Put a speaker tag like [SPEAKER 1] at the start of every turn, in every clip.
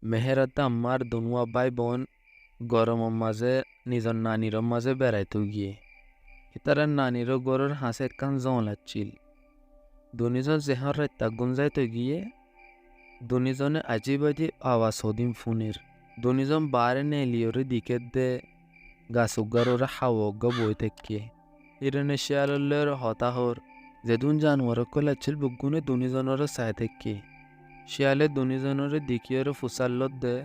[SPEAKER 1] মেহেরাতে আমার দুনুয়া ভাই বোন গরমের মাঝে নিজের নানির মাঝে বেড়াইতে গিয়ে ইতারা নানির গরুর হাঁসে একখান জলাচ্ছিল। দুনিজন যেহার রাত্তা গুঞ্জাইতে গিয়ে দুনিজনে আজিব আজিব আওয়াজ হদিম ফোনের। দুনিজন বারে নেলিয়রে দিকে দে গাছুগার ওরা হাওয়া বই থেকে হিরণে শিয়ালের হতাহর যেদুন জানোয়ার কলাচ্ছিল বুগুনে দুনিজনের সায় থেকে শিয়ালে দুনিজনের দিকিয়ে ফুসাল্লত দে।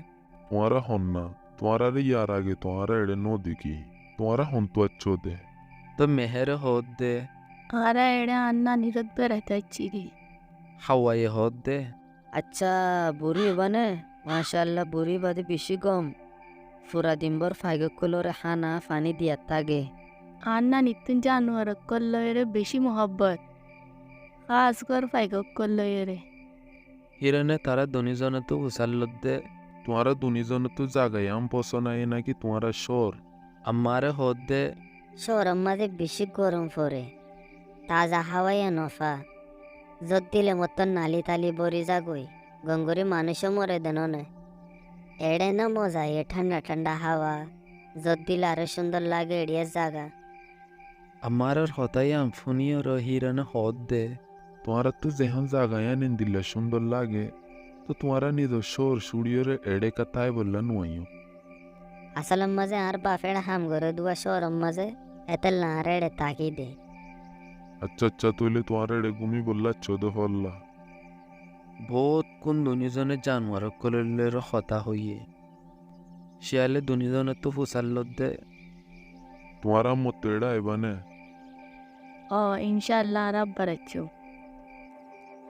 [SPEAKER 2] तुम्हारा होन्ना तुम्हारा रे यार आगे तुम्हारा एड़े नो दिखी तुम्हारा होन तो अच्छो दे।
[SPEAKER 1] তো মেহের হদ দে
[SPEAKER 3] আরা এড়ে আন্না নিরত বেড়াইতে চিরি
[SPEAKER 1] হাওয়াই হদ দে।
[SPEAKER 4] আচ্ছা বুড়ি বানে মাশাল্লাহ বুড়ি বাদে বেশি গম ফুরা দিনবর ফাইগকলরে হানা ফানি দিয়ার তাগে
[SPEAKER 3] আন্না নিত্যুন জানোয়ার করলো এরে বেশি মোহব্বত খাস কর ফাইগক করলো এরে
[SPEAKER 1] হিরণে তারা দুনিজনে তো ফুসাল্লত দে।
[SPEAKER 2] तुम्हारा दुनिजन तो जागाय हम पसंद आए ना कि तुम्हारा शोर।
[SPEAKER 1] আমারে হদ দে
[SPEAKER 4] শহরের মাঝে বেশি গরম পড়ে তাজা হাওয়াইয়া নফা যত দিলে মতন নালি তালি বরি যাগই গঙ্গরি মানুষও মরে দেন এড়ে না মজা এ ঠান্ডা ঠান্ডা হাওয়া যত দিলে আরো সুন্দর লাগে এড়িয়ে জাগা
[SPEAKER 1] আমার হতাই আমফুনিয়র হিরণে হদ দে
[SPEAKER 2] तुम्हारा तो जहन जागाया निंदिल्ला सुंदर लागे तो तुम्हारा निदो शोर सुड़ियो रे एड़े कथाय बोलला नुआइयो।
[SPEAKER 4] আসলের মাঝে আর বাফের হাম করে দুয়া শহরের মাঝে এতে লাঁড়ে তাকি দে
[SPEAKER 2] अच्छा अच्छा तुले तुम्हारा एड़े गुमी बोलला चोदो हल्ला।
[SPEAKER 1] বহুত কোন দুনিজনে জানোয়ার কলের হতা হইয়ে শিয়ালে দুনিজনে তো ফুসাল্লত দে।
[SPEAKER 2] तुम्हारा मोतेड़ा है बने
[SPEAKER 3] ও ইনশাল্লাহ আর আব্বার আচ্ছু